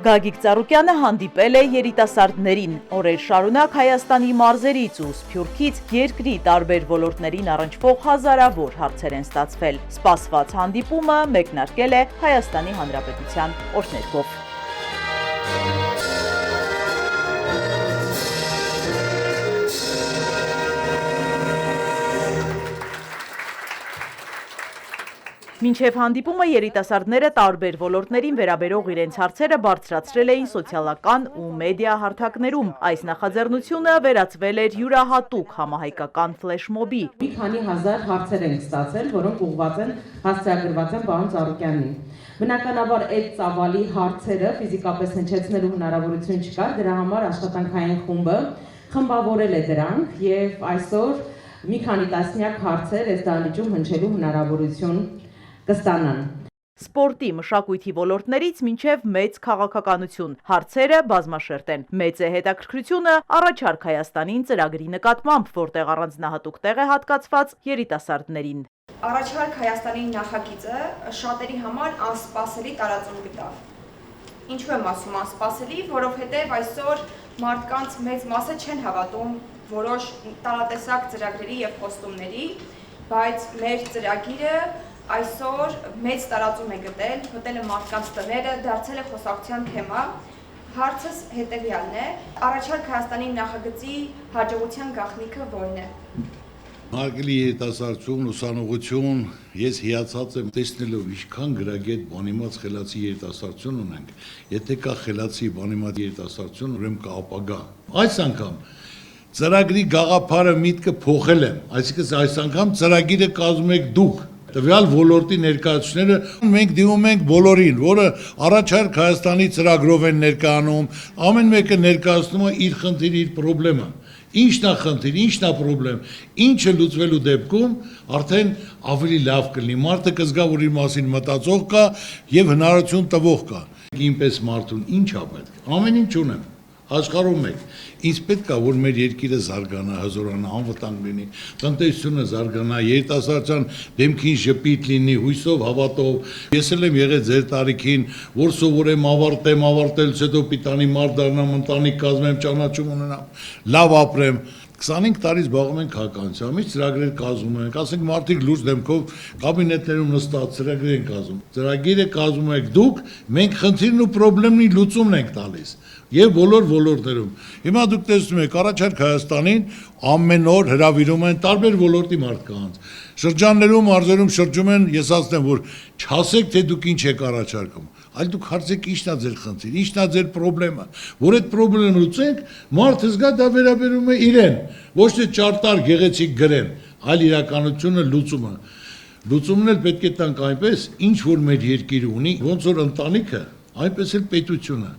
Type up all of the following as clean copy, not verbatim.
Գագիկ Ծառուկյանը հանդիպել է երիտասարդներին, օրեր շարունակ Հայաստանի մարզերից ու Սփյուռքից երկրի տարբեր ոլորտներին առնչվող հազարավոր հարցեր են ստացվել։ Սպասված հանդիպումը մեկնարկել է Հայաստանի Հանրապետության օրհներգով։ Մինչև հանդիպումը երիտասարդները տարբեր ոլորտներին վերաբերող իրենց հարցերը բարձրացրել էին սոցիալական ու մեդիա հարթակներում։ Այս նախաձեռնությունը վերածվել էր յուրահատուկ համահայկական ֆլեշմոբի։ Մի քանի հազար հարցեր են ստացել, որոնք ուղղված են հասցեագրված են պարոն Ծառուկյանին։ Բնականաբար այդ ծավալի հարցերը ֆիզիկապես հնչեցնելու հնարավորություն չկար, դրա համար աշխատանքային խումբը խմբավորել է դրանք եւ այսօր մի քանի տասնյակ հարցեր այս դահլիճում հնչելու հնարավորություն կստանան։ Սպորտի, մշակույթի ոլորտներից մինչև մեծ քաղաքականություն հարցերը բազմաշերտ են։ Մեծ է հետաքրքրությունը առաջարկ Հայաստանին ծրագրի նկատմամբ, որտեղ առանձնահատուկ տեղ է հատկացված երիտասարդներին։ Առաջարկ Հայաստանի նախագիծը շատերի համար անսպասելի տարածում գտավ։ Ինչու եմ ասում անսպասելի, որովհետև այսօր մարդկանց մեծ մասը չեն հավատում որոշ տարատեսակ ծրագրերի եւ խոստումների, բայց մեր ծրագիրը այսօր մեծ տարածում է գտել է մարդկանց տները, դարձել է խոսակցության թեմա։ Հարցս հետևյալն է. առաջարկ Հայաստանի նախագծի հաջողության գաղտնիքը որն է։ Հարգելի երիտասարդություն, ուսանողություն, ես հիացած եմ տեսնելով ինչքան գրագետ բանիմաց խելացի երիտասարդություն ունենք։ Եթե կա խելացի բանիմաց երիտասարդություն, ուրեմն կա ապագա։ Այս անգամ ծրագրի գաղափարը միտքը փոխել եմ, այսինքն այս անգամ ծրագիրը կազմում եք դուք։ Տվյալ ոլորտի ներկայացուցիչները մենք դիմում ենք բոլորին, որը առաջարկ Հայաստանի ծրագրով են ներկայանում, ամեն մեկը ներկայացնում է իր խնդիրը, իր խնդրեմը։ Ինչն է խնդիր, ինչն է խնդրեմ, ինչը լուծվելու դեպքում արդեն ավելի լավ կլինի։ Մարդը կզգա, որ իր մասին մտածող կա եւ հնարավորություն տվող կա։ Ինպես մարդուն ինչ է պետք։ Ամեն ինչ ունեմ։ Աշխարհում եք, ինձ պետք է որ մեր երկիրը զարգանա, հզորանա, անվտանգ լինի, տնտեսությունը զարգանա, երիտասարդության դեմքին ժպիտ լինի, հույսով, հավատով։ Ես էլ եմ եղել ձեր տարիքին, որ սովորեմ, ավարտելուց հետո պիտանի մարդ դառնամ, ընտանիք կազմեմ, ճանաչում ունենամ, լավ ապրեմ։ 25 տարի զբաղվում ենք քաղաքականությամբ, ինչ ծրագրեր կազմում ենք, ասենք մարդիկ լուրջ դեմքով կաբինետներում նստած ծրագրեր են կազմում։ Ծրագիրը կազմում եք դուք, մենք խնդիրն ու խնդրեմի լուծումն ենք տալիս եւ բոլոր ոլորտներում։ Հիմա դուք տեսնում եք առաջարկ Հայաստանին ամեն օր հրավիրում են տարբեր ոլորտի մարդկանց։ Շրջաններում, մարզերում շրջում են, ես ասեմ, որ չասեք, թե դուք ինչ եք առաջարկում, այլ դուք հարցեք ինչն է ձեր խնդիրը, ինչն է ձեր խնդրեմը, որ այդ խնդրեմը լուծենք, մարդը զգա դա վերաբերում է իրեն, ոչ թե ճարտար գեղեցիկ գրեն, այլ իրականությունը լուծումը։ Լուծումն էլ պետք է տանք այնպես, ինչ որ մեր երկիրը ունի, ոնց որ ընտանիքը, այնպես էլ պետությունը։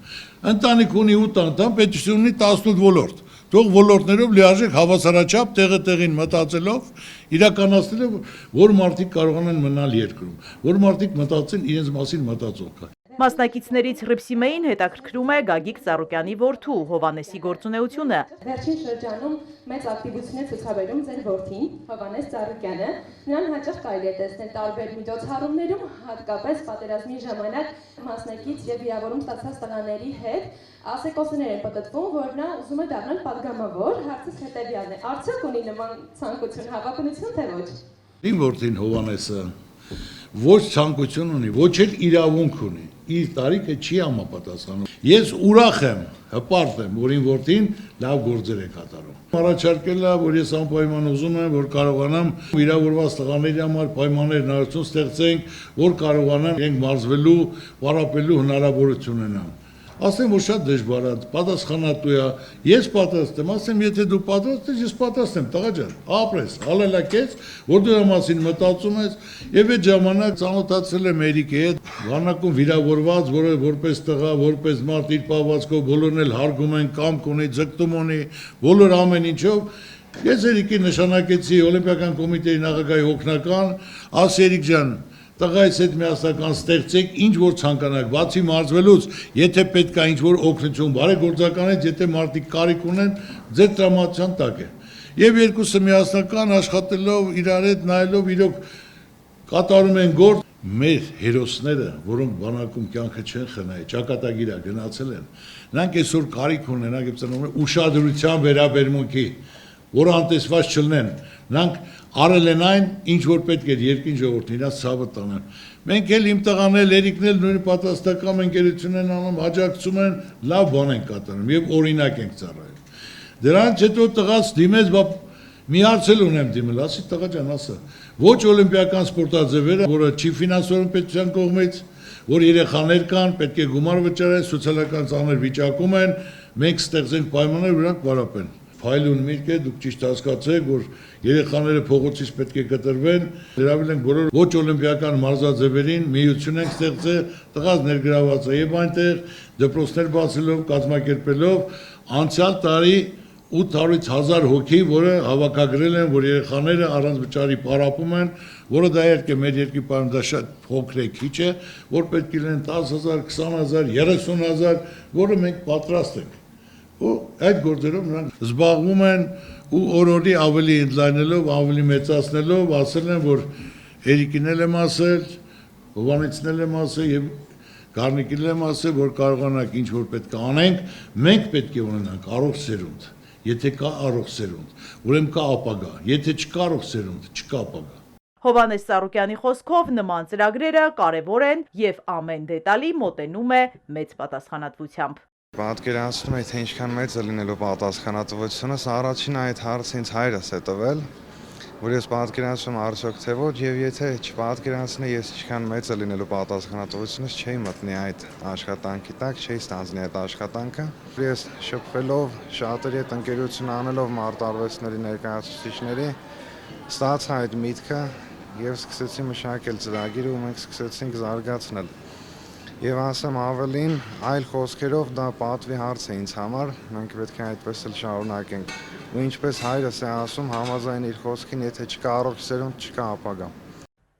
Ընտանիք ունի 8 անդամ, պետություն ունի 18 ոլորտ։ Թող ոլորտներով լիարժեք հավասարաչափ տեղին մտածելով իրականացնելով, որ մարդիկ կարողանան մնալ երկրում, որ մարդիկ մտածեն իրենց մասին մտածող կա։ Մասնակիցներից Հռիփսիմեին հետաքրքրում է Գագիկ Ծառուկյանի որդու Հովհաննեսի գործունեությունը։ Վերջին շրջանում մեծ ակտիվություն է ցուցաբերում ձեր որդին Հովհաննես Ծառուկյանը։ Նրան հաճախ կարելի է տեսնել տարբեր միջոցառումներում, հատկապես պատերազմի ժամանակ մասնակից եւ վիրավորում ստացած տղաների հետ ասեկոսներ են պատտվում, որ նա ուզում է դառնալ падգամավոր։ Հարցս հետեւյալն է. արդյոք ունի նման ցանկություն, հավակնություն թե ոչ։ Իմ որդին Հովհաննեսը ոչ ցանկություն ունի, ոչ էլ իրավունք ունի, իր տարիքը չի համապատասխանում։ Ես ուրախ եմ, հպարտ եմ, որ իմ որդին լավ գործեր է կատարում։ Առաջարկել է, որ ես անպայման ուզում եմ, որ կարողանամ վիրավորված տղաների համար պայմաններ հնարավորություն ստեղծենք, որ կարողանամ իրենք մարզվելու, պարապելու հնարավորություն ունենան։ Ասեմ, որ շատ դժվար է, պատասխանատու է, ես պատասխան եմ, ասեմ, եթե դու պատասխան ես, ես պատասխան եմ, տղա ջան, ապրես, հալելակես, որ դու մասին մտածում ես, եւ այդ ժամանակ ծանոթացել եմ Էրիկի հետ, Վանակում վիրավորված, որպես տղա, որպես մարդ իր պահվածքով բոլորն էլ հարգում են, կամք ունի, ձգտում ունի, բոլոր ամեն ինչով։ Ես Էրիկին նշանակեցի Օլիմպիական կոմիտեի նախագահի օգնական, ասի Էրիկ ջան, տղայից հետ միասնական ստեղծեք ինչ որ ցանկանաք, բացի մարզվելուց, եթե պետք է ինչ որ օգնություն բարեգործականից, եթե մարդիկ կարիք ունեն, ձեր տրամադրության տակ է։ Եվ երկուսը միասնական աշխատելով իրար հետ նայելով իրոք կատարում են գործ, մեր հերոսները, որոնք բանակում կյանքը չեն խնայել, ճակատագիրա գնացել են, նրանք այսօր կարիք ունեն, ուշադրության վերաբերմունքի, որը անտեսված չլինեն, նրանք արել են այն, ինչ որ պետք է երկրին ժողովրդին իրաց ցավը տանեն։ Մենք էլ իմ տղաներ, Էրիկն էլ նույն պատասխանատվական ընկերություն են անում, աջակցում են, լավ բան են կատարում եւ օրինակ ենք ծառայում։ Դրանից հետո տղաս դիմեց, մի հարց էլ ունեմ դիմել, ասի տղա ջան, ասա, ոչ օլիմպիական սպորտաձևերը, որը չի ֆինանսորեն պետության կողմից, որ երեխաներ կան, պետք է գումար վճարեն, սոցիալական ծանր վիճակում են, մենք ստեղծենք պայմաններ, որոնք պարապեն։ Փայլուն միտք է, դուք ճիշտ հասկացեք, որ երեխաները փողոցից պետք է կտրվեն, հրավիրել ենք բոլոր ոչ օլիմպիական մարզաձևերին, միություն ենք ստեղծել, տղաս ներգրաված է եւ այնտեղ դպրոցներ բացելով, կազմակերպելով, անցյալ տարի 800-ից 1000 հոգի, որը հավաքագրել են, որ երեխաները առանց վճարի պարապում են, որը դա իհարկե մեր երկրի պայման դա շատ փոքր է, քիչ է, որ պետք է լինեն 10000, 20000, 30000, որը մենք պատրաստ ենք։ Ու այդ գործերով նրանք զբաղվում են ու օր-օրի ավելի ընդլայնելով, ավելի մեծացնելով, ասել են, որ Էրիկին էլ եմ ասել, Հովանեսին էլ եմ ասել եւ Գառնիկին եմ ասել, որ կարողանանք ինչ որ պետք է անենք, մենք պետք է ունենանք առողջ սերունդ։ Եթե կա առողջ սերունդ, ուրեմն կա ապագա, եթե չկա առողջ սերունդ, չկա ապագա։ Հովանես Սարոկյանի խոսքով նման ծրագրերը կարևոր են եւ ամեն դետալի մոտենում է մեծ պատասխանատվությամբ։ Պատկերացնում եք, թե ինչքան մեծ է լինելու պատասխանատվությունը, սա առաջին այդ հարցը ինձ հայրս է տվել, որ ես պատկերացնում արդյոք թե ոչ, եւ եթե չպատկերացնեի, ես ինչքան մեծ է լինելու պատասխանատվությունը, չէի մտնի այդ աշխատանքի տակ, չէի ստանձնի այդ աշխատանքը։ Ես շփվելով շատերի հետ ընկերություն անելով մարտարվեստների ներկայացուցիչների, ստացա այդ միտքը եւ սկսեցի մշակել ծրագիրը ու մենք սկսեցինք զարգացնել։ Եվ ասեմ ավելին, այլ խոսքերով դա պատվի հարց է ինձ համար, մենք պետք է այդպես էլ շարունակենք։ Ու ինչպես հայրս է ասում, համաձայն իր խոսքին, եթե չկա առողջ սերունդ, չկա ապագա։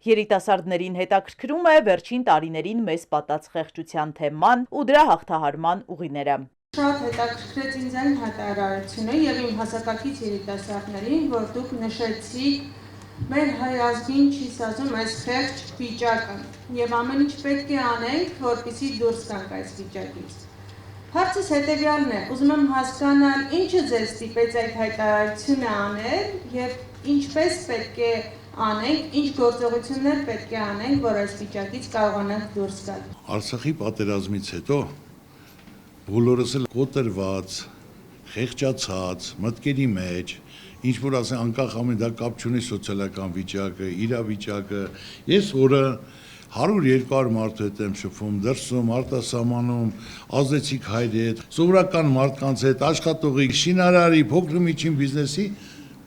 Երիտասարդներին հետաքրքրում է վերջին տարիներին մեզ պատած խեղճության թեման ու դրա հաղթահարման ուղիները։ Շատ հետաքրքրեց ինձ այն հայտարարությունը եւ իմ հասակակից երիտասարդներին, որ դուք նշեցիք մեր հայ ազգին չի սազում այս խեղճ վիճակը եւ ամեն ինչ պետք է անենք, որպեսզի դուրս գանք այս վիճակից։ Հարցս հետեւյալն է, ուզում եմ հասկանալ, ինչը ձեզ ստիպեց այդ հայտարարությունը անել եւ ինչպես պետք է անենք, ինչ գործողություններ պետք է անենք, որ այս վիճակից կարողանանք դուրս գալ։ Արցախի պատերազմից հետո բոլորս էլ կոտրված, խեղճացած, մտքերի մեջ, ինչ որ ասեն անկախ ամեն դա կապ չունի սոցիալական վիճակը, իրավիճակը, ես օրը 100-200 մարդու հետ եմ շփվում, դրսում, արտասահմանում, ազդեցիկ հայրի հետ, սովորական մարդկանց հետ, աշխատողի, շինարարի, փոքր ու միջին բիզնեսի,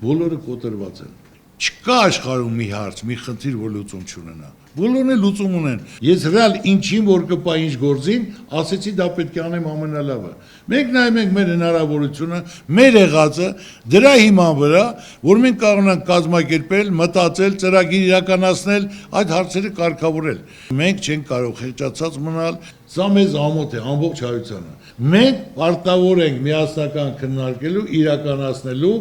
բոլորը կոտրված են։ Չկա աշխարհում մի հարց, մի խնդիր, որ լուծում չունենա։ Բոլորն էլ լուծում ունեն։ Ես ռեալ ինչին որ կպա ինչ գործին, ասեցի դա պետք է անեմ ամենալավը։ Մենք նայում ենք մեր հնարավորությունը, մեր եղածը, դրա հիման վրա, որ մենք կարողանանք կազմակերպել, մտածել, ծրագիր իրականացնել, այդ հարցերը կարգավորել։ Մենք չենք կարող խեղճացած մնալ, սա մեզ ամոթ է ամբողջ հայությանը։ Մենք պարտավոր ենք միասնական քննարկելու, իրականացնելու,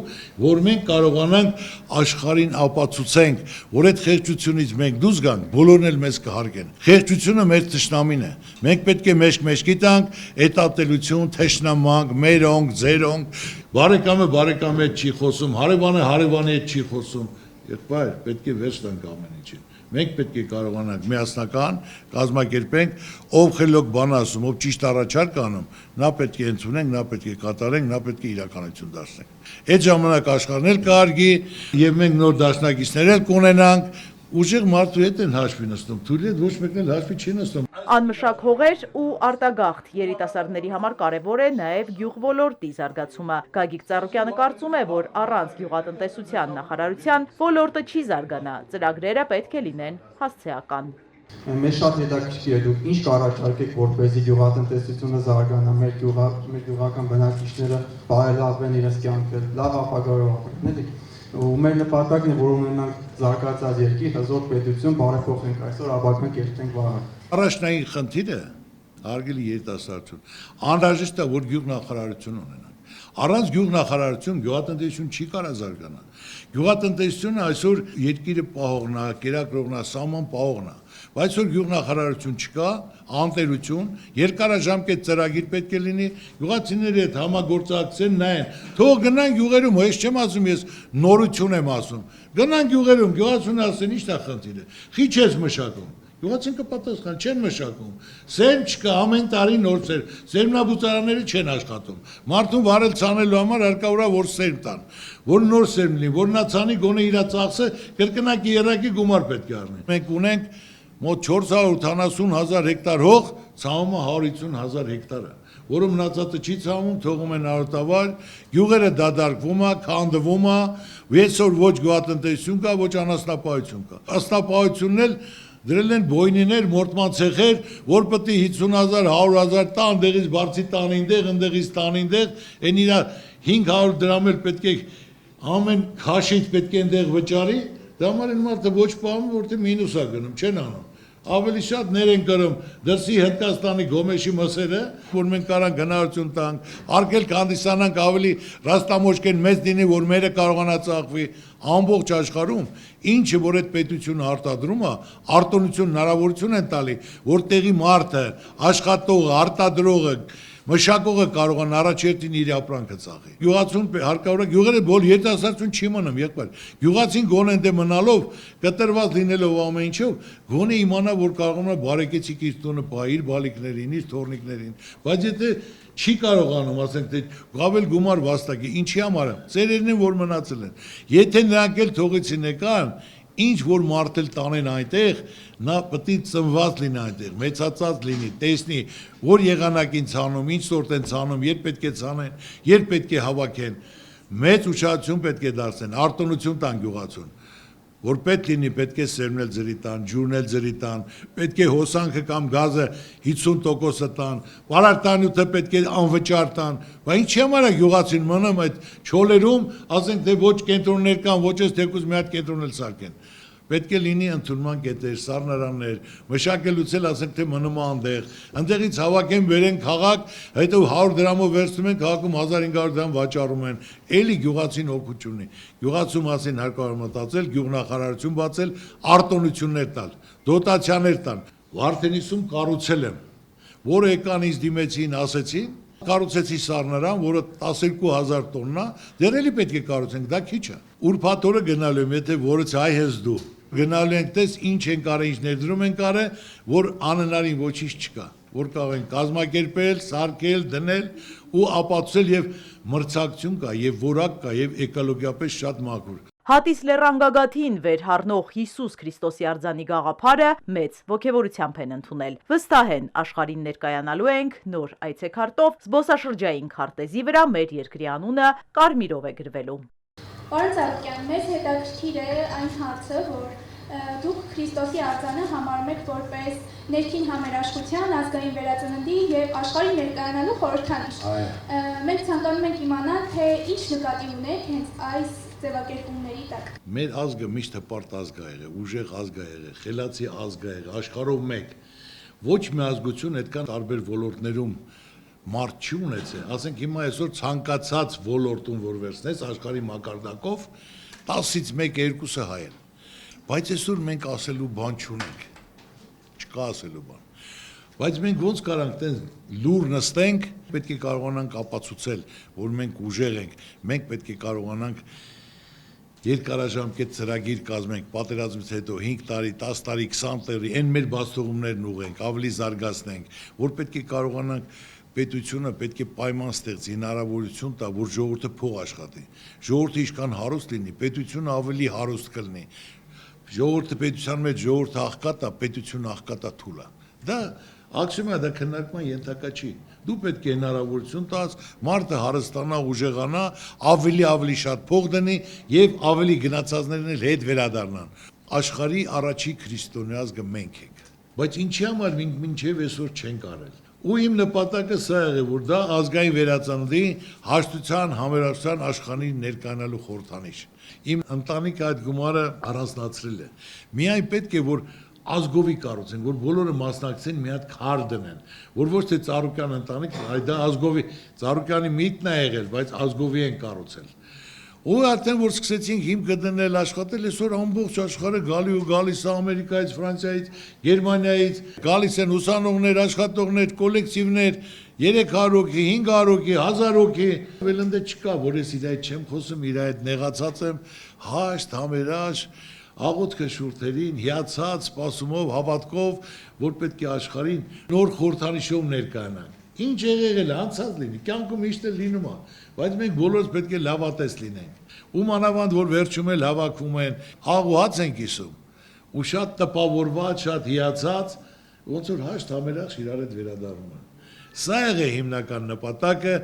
որ մենք կարողանանք աշխարհին ապացուցենք, որ այդ խեղճությունից մենք դուրս գանք, բոլորն էլ մեզ կհարգեն։ Խեղճությունը մեր թշնամին է։ Մենք պետք է մեջքի տանք, էտատելություն, թշնամանք, մերոնք, ձերոնք, բարեկամը հետ չի խոսում, հարևանը հարևանի հետ չի խոսում։ Եղբայր, պետք է վերջ տանք ամեն ինչին։ Մենք պետք է կարողանանք միասնական կազմակերպենք, ով խելոք բան ասում, ով ճիշտ առաջարկ անում, նա պետք է ընդունենք, նա պետք է կատարենք, նա պետք է իրականություն դարձնենք։ Այդ ժամանակ աշխարհն էլ կհարգի եւ մենք նոր դաշնակիցներ էլ կունենանք, ուժեղ մարդու հետ են հաշվի նստում, թույլի հետ ոչ մեկն էլ հաշվի չի նստում։ Անմշակ հողեր ու արտագաղթ երիտասարդների համար կարևոր է նաև գյուղոլորտի զարգացումը։ Գագիկ Ծառուկյանը կարծում է, որ առանց գյուղատնտեսության նախարարության ոլորտը չի զարգանա, ծրագրերը պետք է լինեն հասցեական։ Մեզ շատ հետաքրքիր է դուք ինչ կառաջարկեք, որպեսզի գյուղատնտեսությունը զարգանա, մեր գյուղական բնակիչները բարելավեն իրենց կյանքը, լավ ապագայով ապրեն, էլի։ Ու մեր նպատակն է, որ ունենանք զարգացած երկիր, հզոր պետություն, բարեփոխենք այսօր, ապագան կերտենք վաղը։ Առաջնային խնդիրը հարգելի երիտասարդություն, անհրաժեշտ է, որ գյուղնախարարություն ունենանք։ Առանց գյուղնախարարություն գյուղատնտեսություն չի կարող զարգանալ։ Գյուղատնտեսությունը այսօր երկիրը պահողն է, կերակրողն է, սահման պահողն է։ Բայց որ գյուղնախարարություն չկա, անտերություն, երկարաժամկետ ծրագիր պետք է լինի, գյուղացիների հետ համագործակցեն նայեն։ Թող գնան գյուղերում, ես չեմ ասում, ես նորություն եմ ասում։ Գնան գյուղերում, գյուղացուն ասեն, ի՞նչ է խնդիրը։ Խիչ ես մշակում։ Գյուղացին կպատասխան, չեն մշակում։ Սերմ չկա, ամեն տարի նոր սերմ։ Սերմնաբուծարանները չեն աշխատում։ Մարդուն վարել ցանելու համար հարկավոր է որ սերմ տան, որ նոր սերմ լինի, որ նա ցանի գոնե իր ծախսը կրկնակի երակի գումար պետք է առնի։ Մենք ունենք մոտ 480,000 հեկտար հող, ցաումը 150,000 հեկտար է, որը մնացածը չի ցավում, թողում են արոտավար, գյուղերը դադարվում է, քանդվում է, այսօր ոչ գյուղատնտեսություն կա, ոչ անասնապահություն կա։ Անասնապահությունն էլ դրել են բոյնիներ, մորտման ցեխեր, որ պետք է 50,000, 100,000 տա, այնտեղից բարձի տանին դեղ, այնտեղից տանին դեղ, այն իրա 500 դրամ էլ պետք է ամեն քաշից պետք է այնտեղ վճարի, դա համար են մարդը ոչ պահում, որտեղ մինուս է գնում, չեն անում։ Ավելի շատ ներ են կրում դրսի Հնդկաստանի գոմեշի մսերը, որ մենք կարան գնահատություն տանք, արկել կհանդիսանանք ավելի ռաստամոճկեն մեծ դինի, որ մերը կարողանա ծախվի ամբողջ աշխարհում, ինչը որ այդ պետությունը արտադրում է, արտոնություն հնարավորություն են տալի, որ տեղի մարդը, աշխատողը, արտադրողը մշակողը կարողան առաջերտին իր ապրանքը ծախի։ Գյուղացուն հարկավոր է գյուղերը բոլ երիտասարդություն չի մնում, եղբայր։ Գյուղացին գոնե դե մնալով, կտրված լինելով ամեն ինչով, գոնե իմանա, որ կարողանա բարեկեցիկ իր տունը պահի, իր բալիկներին, իր թորնիկներին, բայց եթե չի կարողանում, ասենք թե գավել գումար վաստակի, ինչի համար է։ Ծերերն են որ մնացել են։ Եթե նրանք էլ թողեցին եկան, ինչ որ մարդել տանեն այնտեղ, նա պետք է ծնված լինի այնտեղ, մեծացած լինի, տեսնի, որ եղանակին ցանում, ինչ սորտ են ցանում, երբ պետք է ցանեն, երբ պետք է հավաքեն, մեծ ուշադրություն պետք է դարձնեն, արտոնություն տան գյուղացուն, որ պետք լինի, պետք է սերմնել ջրի տան, ջուրն էլ ջրի տան, պետք է հոսանքը կամ գազը 50% տան, պարարտանյութը պետք է անվճար տան, բայց ինչի համար է գյուղացին մնում այդ չոլերում, ասենք թե ոչ կենտրոններ կան, ոչ էս թեկուզ մի հատ կենտրոն էլ սարքեն։ Պետք է լինի ընդունման կետեր, սառնարաններ, մշակելուց էլ ասենք թե մնում անտեղ, այնտեղից հավաքեն բերեն քաղաք, հետո 100 դրամով վերցնում են քաղաքում 1500 դրամ վաճառում են, էլի գյուղացին օգուտ ունի։ Գյուղացու մասին հարկավոր մտածել, գյուղնախարարություն բացել, արտոնություններ տալ, դոտացիաներ տալ։ Վարդենիսում կառուցել եմ, որը եկան ինձ դիմեցին, ասեցին, կառուցեցի սառնարան, որը 12,000 տոննա, դեռ էլի պետք է կառուցենք, դա քիչ է։ Ուրբաթ օրը գնալու եմ, եթե որից հայ ես դու։ Գնալու ենք տես ինչ են կարել, ինչ ներդրում են կարել, որ անհնարին ոչինչ չկա, որ կարող են կազմակերպել, սարքել, դնել ու ապացուցել եւ մրցակցություն կա, եւ որակ կա, եւ էկոլոգիապես շատ մաքուր։ Հատիս լեռան գագաթին վերհառնող Հիսուս Քրիստոսի արձանի գաղափարը մեծ ոգևորությամբ են ընդունել։ Վստահ են աշխարհին ներկայանալու ենք նոր այցեքարտով, զբոսաշրջային քարտեզի վրա մեր երկրի անունը կարմիրով է գրվելու։ Պարոն Ծառուկյան, մեզ հետաքրքիր է այն հարցը, որ դուք Քրիստոսի արձանը համարում եք որպես ներքին համերաշխության, ազգային վերածննդի եւ աշխարհին ներկայանալու խորհրդանիշ։ Մենք ցանկանում ենք իմանալ, թե ինչ նկատի ունեք հենց այս ձևակերպումների տակ։ Մեր ազգը միշտ հպարտ ազգ է եղել, ուժեղ ազգ է եղել, խելացի ազգ է եղել, աշխարհով մեկ։ Ոչ մի ազգություն այդքան տարբեր ոլորտներում մարդ չի ունեցել, ասենք հիմա այսօր ցանկացած ոլորտում որ վերցնես աշխարհի մակարդակով 10-ից 1-2-ը հայ են։ Բայց այսօր մենք ասելու բան չունենք։ Չկա ասելու բան։ Բայց մենք ոնց կարանք տեն լուր նստենք, պետք է կարողանանք ապացուցել, որ մենք ուժեղ ենք, մենք պետք է կարողանանք երկարաժամկետ ծրագիր կազմենք, պատերազմից հետո 5 տարի, 10 տարի, 20 տարի, այն մեր բացթողումներն ուղենք, ավելի զարգացնենք, որ պետք է կարողանանք պետությունը պետք է պայման ստեղծի, հնարավորություն տա, որ ժողովուրդը փող աշխատի։ Ժողովուրդը ինչքան հարուստ լինի, պետությունը ավելի հարուստ կլինի։ Ժողովուրդը պետության մեջ ժողովուրդը աղքատ է, պետությունը աղքատ է թույլ է։ Դա ակսիոմ է, դա քննարկման ենթակա չի։ Դու պետք է հնարավորություն տաս, մարդը հարստանա, ուժեղանա, ավելի շատ փող դնի եւ ավելի գնացածներն էլ հետ վերադառնան։ Աշխարհի առաջի քրիստոնյա ազգը մենք ենք։ Բայց ինչի համար մինչև այսօր չենք արել։ Ու իմ նպատակը սա է, որ դա ազգային վերածննդի հաշտության, համերաշխության աշխարհին ներկայանալու խորհրդանիշ։ Իմ ընտանիքը այդ գումարը առանձնացրել է։ Միայն պետք է որ ազգովի կառուցեն, որ բոլորը մասնակցեն մի հատ քար դնեն, որ ոչ թե Ծառուկյան ընտանիք, այլ դա ազգովի Ծառուկյանի միտքն է եղել, բայց ազգովի են կառուցել։ Ու արդեն որ սկսեցինք հիմքը դնել աշխատել, այսօր ամբողջ աշխարհը գալիս է Ամերիկայից, Ֆրանսիայից, Գերմանիայից, գալիս են ուսանողներ, աշխատողներ, կոլեկտիվներ, 300 հոգի, 500 հոգի, 1000 հոգի, վելնդե չկա, որ ես իր այդ չեմ խոսում, իր այդ նեղացած եմ, հաշտ, համերաշ, աղոթքը շուրթերին, հիացած, սպասումով, հավատքով, որ պետք է աշխարհին նոր խորհրդանիշով ներկայանանք։ Ինչ եղել է, անցած լինի, կյանքում միշտ էլ լինում է, բայց մենք բոլորս պետք է լավատես լինենք։ Ու մանավանդ որ վերջում էլ հավաքվում են, աղ ու հաց են կիսում, ու շատ տպավորված, շատ հիացած, ոնց որ հաշտ համերախ իրար հետ վերադառնում են։ Սա եղել հիմնական նպատակը,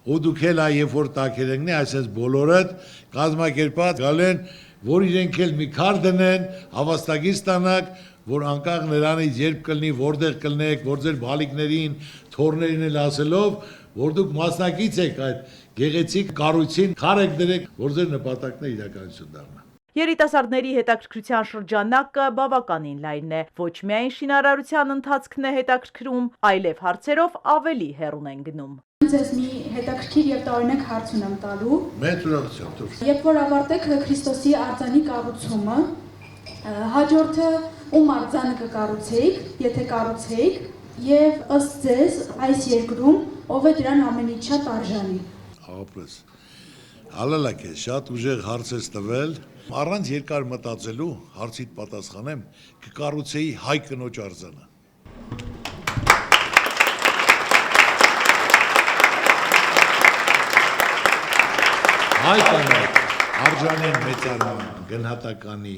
ու դուք էլ երբ որ տակերենգնի, այսպես բոլորդ կազմակերպած գալ են, որ իրենք էլ մի քար դնեն, հավաստագիր ստանաք, որ անկախ նրանից երբ կլինի, որտեղ կլնեք, որ ձեր բալիկներին, թորներին էլ ասելով, որ դուք մասնակից եք այդ գեղեցիկ կառույցին, քար եք դրեք, որ ձեր նպատակն իրականություն դառնա։ Երիտասարդների հետաքրքրության շրջանակը բավականին լայն է, ոչ միայն շինարարության ընթացքն է հետաքրքրում, այլև հարցերով ավելի հեռուն են գնում։ Ձեզ մի հետաքրքիր եւ տարօրինակ հարց ունեմ տալու։ Մեծ ուրախություն, դուրս։ Երբ որ ավարտեք Քրիստոսի արձանի կառուցումը, հաջորդը ում արձանը կկառուցեիք, եթե կառուցեիք, եւ ըստ ձեզ այս երկրում ով է դրան ամենից շատ արժանի։ Ապրես։ Հալալակ է, շատ ուժեղ հարց ես տվել։ Առանց երկար մտածելու հարցիդ պատասխանեմ, կկառուցեի հայ կնոջ արձանը։ Հայ կանայք արժանեն մեծարման, գնահատականի,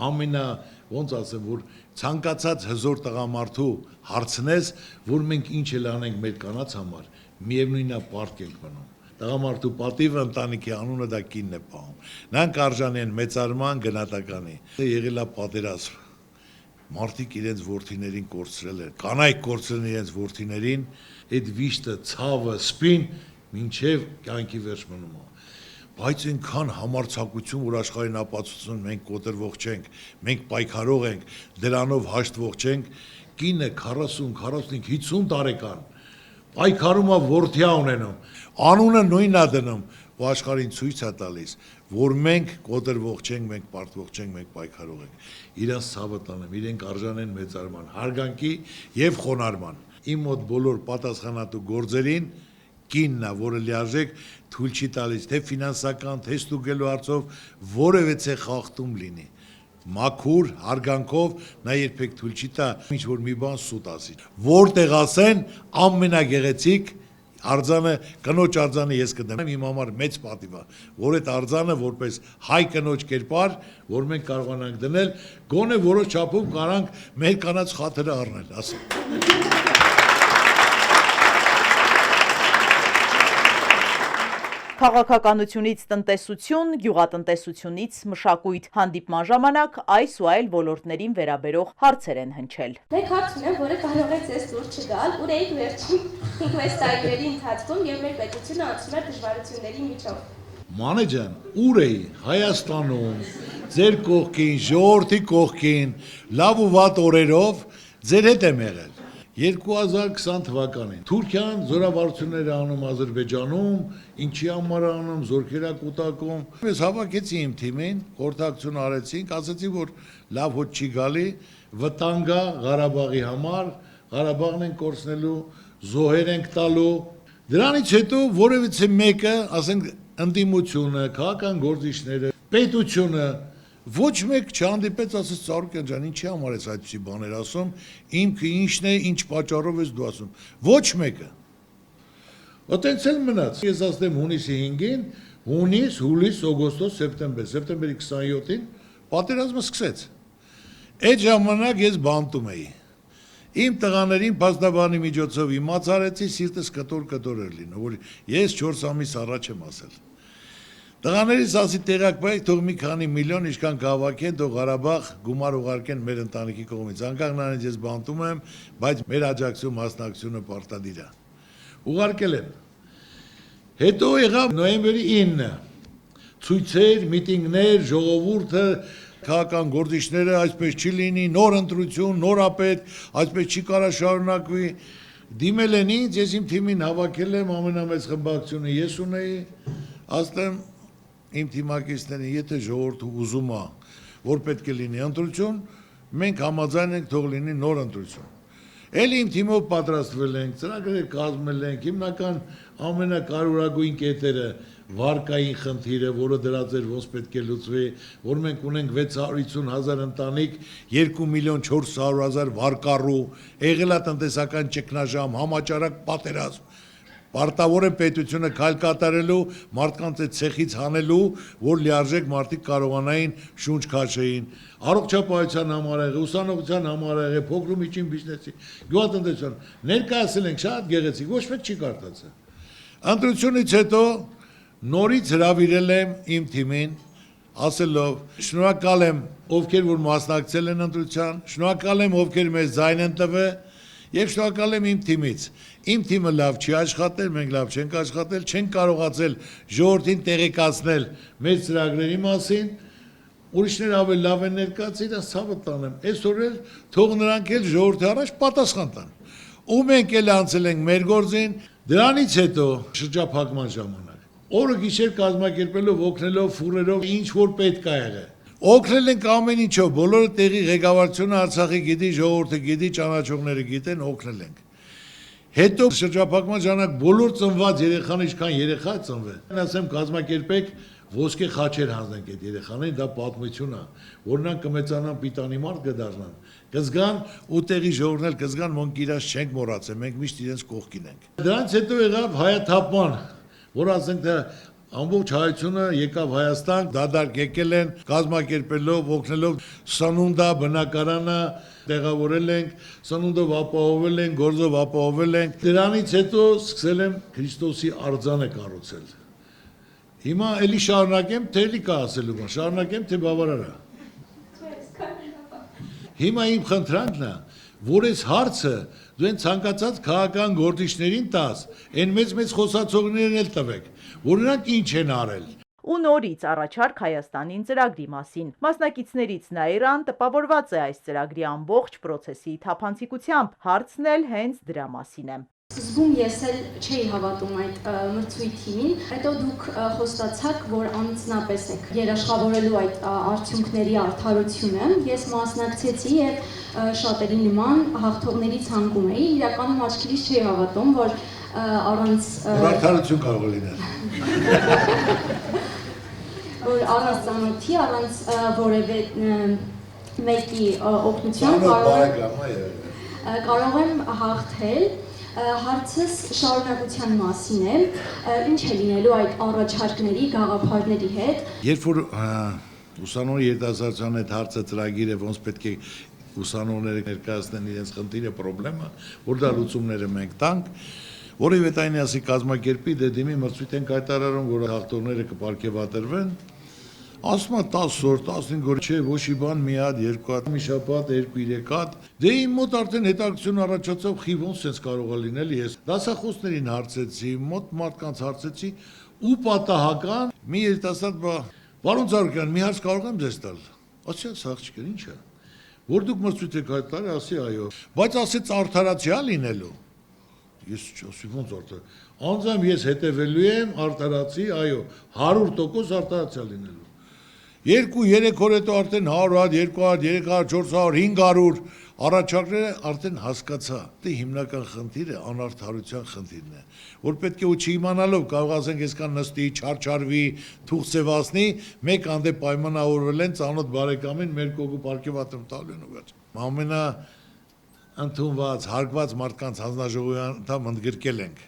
ամենա, ոնց ասեմ, որ ցանկացած հզոր տղամարդու հարցնես, որ մենք ինչ էլ անենք մեր կանանց համար, միևնույնն է պարտք ենք մնում։ Տղամարդու պատիվը ընտանիքի անունը դա կինն է պահում։ Նրանք արժանեն մեծարման, գնահատականի։ Եղել է պատերազմ։ Մարդիկ իրենց որդիներին կորցրել են, կանայք կորցրել են իրենց որդիներին, այդ վիշտը, ցավը, սպին մինչև կյանքի վերջ մնում է։ Բայց այնքան համարձակություն, որ աշխարհին ապացուցում մենք կոտրվող չենք, մենք պայքարող ենք, դրանով հաշտվող չենք, կինը 40, 45, 50 տարեկան պայքարում է որդի ունենում, անունը նույնն է դնում, ու աշխարհին ցույց է տալիս, որ մենք կոտրվող չենք, մենք պարտվող չենք, մենք պայքարող ենք։ Իրանց ցավը տանեմ, իրենք արժանեն մեծարման, հարգանքի եւ խոնարհման։ Իմ մոտ բոլոր պատասխանատու գործերին կինն է, որը լիարժեք թույլ չի տալիս, թե ֆինանսական, թե ստուգելու հարցով որևէ խախտում լինի։ Մաքուր, հարգանքով, նա երբեք թույլ չի տա ինչ որ մի բան սուտ ասի։ Որտեղ ասեն, ամենագեղեցիկ արձանը, կնոջ արձանը ես կդնեմ, իմ համար մեծ պատիվ է, որ այդ արձանը որպես հայ կնոջ կերպար, որ մենք կարողանանք դնել, գոնե որոշ չափով կարանք մեր կանանց խաթրը առնել, ասեմ։ Քաղաքականությունից տնտեսություն, գյուղատնտեսությունից մշակույթ հանդիպման ժամանակ այս ու այլ ոլորտներին վերաբերող հարցեր են հնչել։ Մեկ հարց ունեմ, որը կարող է ձեզ դուր չգալ, ուր էիք վերջին 5 տարիների ընթացքում եւ մեր պետությունը անցնում է դժվարությունների միջով։ Մանե ջան, ուր էի Հայաստանում, ձեր կողքին, ժողովրդի կողքին, լավ ու վատ օրերով ձեր հետ եմ եղել։ 2020 թվականին Թուրքիան զորավարություններ է անում Ադրբեջանում, ինչի համար անում, զորքերա կուտակում։ Ես հավաքեցի իմ թիմին, խորհրդակցություն արեցինք, ասացի, որ լավ հոտ չի գալի, վտանգ է Ղարաբաղի համար, Ղարաբաղն են կորցնելու, զոհեր ենք տալու։ Դրանից հետո որևիցե մեկը, ասենք, ընդդիմությունը, քաղաքական գործիչները, պետությունը ոչ մեկ չհանդիպեց, ասեց Ծառուկյան ջան, ինչի համար ես այդպիսի բաներ ասում, ինքը ինչն է, ինչ պատճառով ես դու ասում։ Ոչ մեկը։ Այդտենց էլ մնաց։ Ես ասեմ հունիսի 5-ին, հունիս, հուլիս, օգոստոս, սեպտեմբեր, սեպտեմբերի 27-ին պատերազմը սկսեց։ Այդ ժամանակ ես բանտում էի։ Իմ տղաներին փաստաբանի միջոցով իմաց արեցի, սիրտս կտոր էր լինում, որ ես 4 ամիս առաջ եմ ասել։ Տղաներից ասի տեղակ բայ, թող մի քանի միլիոն ինչքան կհավաքեն, թող Ղարաբաղ գումար ուղարկեն մեր ընտանիքի կողմից։ Անկախ նրանից ես բանտում եմ, բայց մեր աջակցություն մասնակցությունը պարտադիր է։ Ուղարկել են։ Հետո եղավ նոյեմբերի 9-ը։ Ցույցեր, միտինգներ, ժողովուրդը Քաղաքական գործիչները այսպես չի լինի, նոր ընտրություն, նորապետ, այսպես չի կարա շարունակվի։ Դիմել են ինձ, ես իմ թիմին հավաքել եմ, ամենամեծ խմբակցությունը ես ունեի, ասեմ իմ թիմակիցներին, եթե ժողովուրդը ուզում է, որ պետք է լինի ընտրություն, մենք համաձայն ենք թող լինի նոր ընտրություն։ Էլ իմ թիմով պատրաստվել ենք, ծրագրեր կազմել ենք, հիմնական ամենակարևորագույն կետերը վարկային խնդիրը, որը դրած էր ոնց պետք է լուծվի, որ մենք ունենք 650,000 ընտանիք, 2,400,000 վարկառու, եղել է տնտեսական ճգնաժամ, համաճարակ պատերազմ։ Պարտավոր է պետությունը քայլ կատարելու, մարդկանց այդ ցեխից հանելու, որ լիարժեք մարդիկ կարողանային շունչ քաշեին, առողջապահության համար եղե, ուսանողության համար եղե, փոքր ու միջին բիզնեսի, գյուղատնտեսության, ներկայացել ենք շատ գեղեցիկ, ոչ մեկ չի կարդացել։ Ընտրությունից հետո նորից հրավիրել եմ իմ թիմին, ասելով շնորհակալ եմ ովքեր որ մասնակցել են ընտրության, շնորհակալ եմ ովքեր մեզ ձայն են տվել եւ շնորհակալ եմ իմ թիմից։ Իմ թիմը լավ չի աշխատել, մենք լավ չենք աշխատել, չենք կարողացել ժողովրդին տեղեկացնել մեր ծրագրերի մասին, ուրիշներ ավելի լավ են ներկայացել, ես ցավը տանեմ, այսօր էլ թող նրանք էլ ժողովրդի առաջ պատասխան տան։ Ու մենք էլ անցել ենք մեր գործին, դրանից հետո շրջափակման ժամանակ օրը գիշեր կազմակերպելով, օգնելով, ֆուրերով, ինչ որ պետք է եղել։ Օգնել ենք ամեն ինչով, բոլորը տեղի ղեկավարությունը Արցախի գիտի, ժողովուրդը գիտի, ճանաչողները գիտեն, օգնել ենք։ Հետո շրջափակման ժամանակ բոլոր ծնված երեխան ինչքան երեխա ծնվել։ Ասեմ կազմակերպեք ոսկե խաչեր հանձնենք այդ երեխաներին, դա պատմություն է, որ նրանք կմեծանան պիտանի մարդ կդառնան, կզգան ու տեղի ժողովուրդն էլ կզգան, մենք իրաց չենք մոռացել, մենք միշտ իրենց կողքին ենք։ Դրանից հետո եղավ հայաթափման, որ ասենք թե ամբողջ հայությունը եկավ Հայաստան, դադարք եկել են, կազմակերպելով, օգնելով սնունդա, բնակարանը տեղավորել ենք, սնունդով ապահովել ենք, գործով ապահովել ենք։ Դրանից հետո սկսել եմ Քրիստոսի արձանը կառուցել։ Հիմա էլի շարունակեմ, թե էլի կա ասելու բան, շարունակեմ, թե բավարար է։ Հիմա իմ խնդրանքն է, որ այս հարցը դու են ցանկացած քաղաքական գործիչներին տաս, այն մեծ խոսացողներին էլ տվեք, որ նրանք ինչ են արել։ Ու նորից առաջարկ Հայաստանին ծրագրի մասին։ Մասնակիցներից Նաիրան տպավորված է այս ծրագրի ամբողջ պրոցեսի թափանցիկությամբ, հարցն էլ հենց դրա մասին է։ Սկզբում ես էլ չէի հավատում այդ մրցույթին, հետո դուք խոստացաք, որ անձնապես եք երաշխավորելու այդ արդյունքների արդարությունը։ Ես մասնակցեցի եւ շատերի նման հաղթողների ցանկում էի, իրականում աչքերից չէի հավատում, որ առանց արդարություն կարող է լինել։ Որ առանց ծանոթի, առանց որևէ մեկի օգնության կարող եմ հաղթել։ Հարցս շարունակության մասին է, ինչ է լինելու այդ առաջարկների, գաղափարների հետ։ Երբ որ ուսանող երիտասարդության այդ հարցը ծրագիրը ոնց պետք է ուսանողները ներկայացնեն իրենց խնդիրը, պրոբլեմը, որ դա լուծումները մենք տանք, որևէ տայնի ասի կազմակերպի դե դիմի մրցույթ են կայտարարում, որ հաղթողները կպարգևատրվեն, ասում է 10 օր, 15 օր, չէ, ոչ մի բան, մի հատ, երկու հատ, մի շաբաթ, 2-3 հատ, դե իմ մոտ արդեն հետաքրքրություն առաջացավ, խի ոնց sense կարող է լինել, ես դասախոսներին հարցեցի, մոտ մարդկանց հարցեցի, ու պատահական մի երիտասարդ պարոն Ծառուկյան, մի հարց կարող եմ ձեզ տալ, ասի աղջիկներ, ինչ է, որ դուք մրցույթ եք հայտարարել, ասի այո, բայց ասեց արդարացիա լինելու։ Ես չասի ոնց արդար։ Անձամբ ես հետևելու եմ արդարացի, այո, 100% արդարացիա լինելու։ 2-3 օր հետո արդեն 100, 200, 300, 400, 500 առաջարկները արդեն հասկացա։ Դե հիմնական խնդիրը անարդարության խնդիրն է, որ պետք է ու չիմանալով կարող ասենք այսքան նստի, չարչարվի, թուղթ սևացնի, մեկ անդե պայմանավորվել են ծանոթ բարեկամին մեր կողմը պարգևատրում տալու են ու վերջ։ Ամենա ընդունված, հարգված մարդկանց հանձնաժողովի անդամ ընդգրկել ենք։